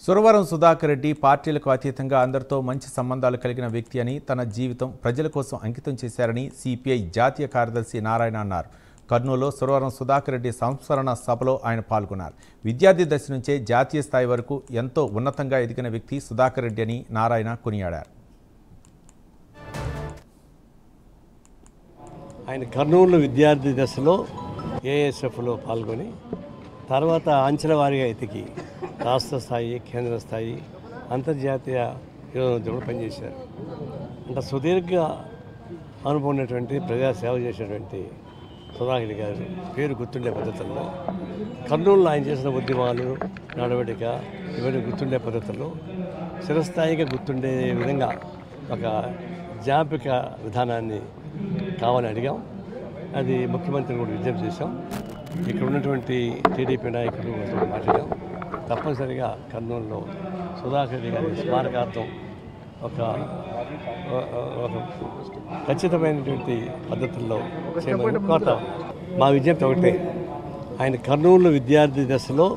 సురవరం సుధాకర్ రెడ్డి పార్టీలకు అతీతంగా అందరితో మంచి సంబంధాలు కలిగిన వ్యక్తి అని, తన జీవితం ప్రజల కోసం అంకితం చేశారని సిపిఐ జాతీయ కార్యదర్శి నారాయణ అన్నారు. కర్నూలులో సురవరం సుధాకర్ రెడ్డి సంస్మరణ సభలో ఆయన పాల్గొన్నారు. విద్యార్థి దశ నుంచే జాతీయ స్థాయి వరకు ఎంతో ఉన్నతంగా ఎదిగిన వ్యక్తి సుధాకర్ రెడ్డి అని నారాయణ కొనియాడారు. ఆయన కర్నూలు విద్యార్థి దశలో ఏఎస్ఎఫ్లో పాల్గొని తర్వాత అంచెల వారీగా ఎతికి రాష్ట్ర స్థాయి, కేంద్ర స్థాయి, అంతర్జాతీయ యువజనోద్యమంలో పనిచేశారు. అంటే సుదీర్ఘ అనుభవం ఉన్నటువంటి ప్రజాసేవ చేసినటువంటి సుధాకర్ గారు పేరు గుర్తుండే పద్ధతుల్లో కర్నూలులో ఆయన చేసిన ఉద్యమాలు, నడవడిక ఇవన్నీ గుర్తుండే పద్ధతుల్లో చిరస్థాయిగా గుర్తుండే విధంగా ఒక జ్ఞాపిక విధానాన్ని కావాలని అడిగాం. అది ముఖ్యమంత్రిని కూడా విజ్ఞప్తి చేశాం. ఇక్కడ ఉన్నటువంటి టీడీపీ నాయకులు మాట్లాడాం. తప్పనిసరిగా కర్నూలులో సుధాకర్ గారి స్మారకార్థం ఒక ఖచ్చితమైనటువంటి పద్ధతుల్లో చేయమని కోరుతాం. మా విజ్ఞప్తి ఒకటే, ఆయన కర్నూలు విద్యార్థి దశలో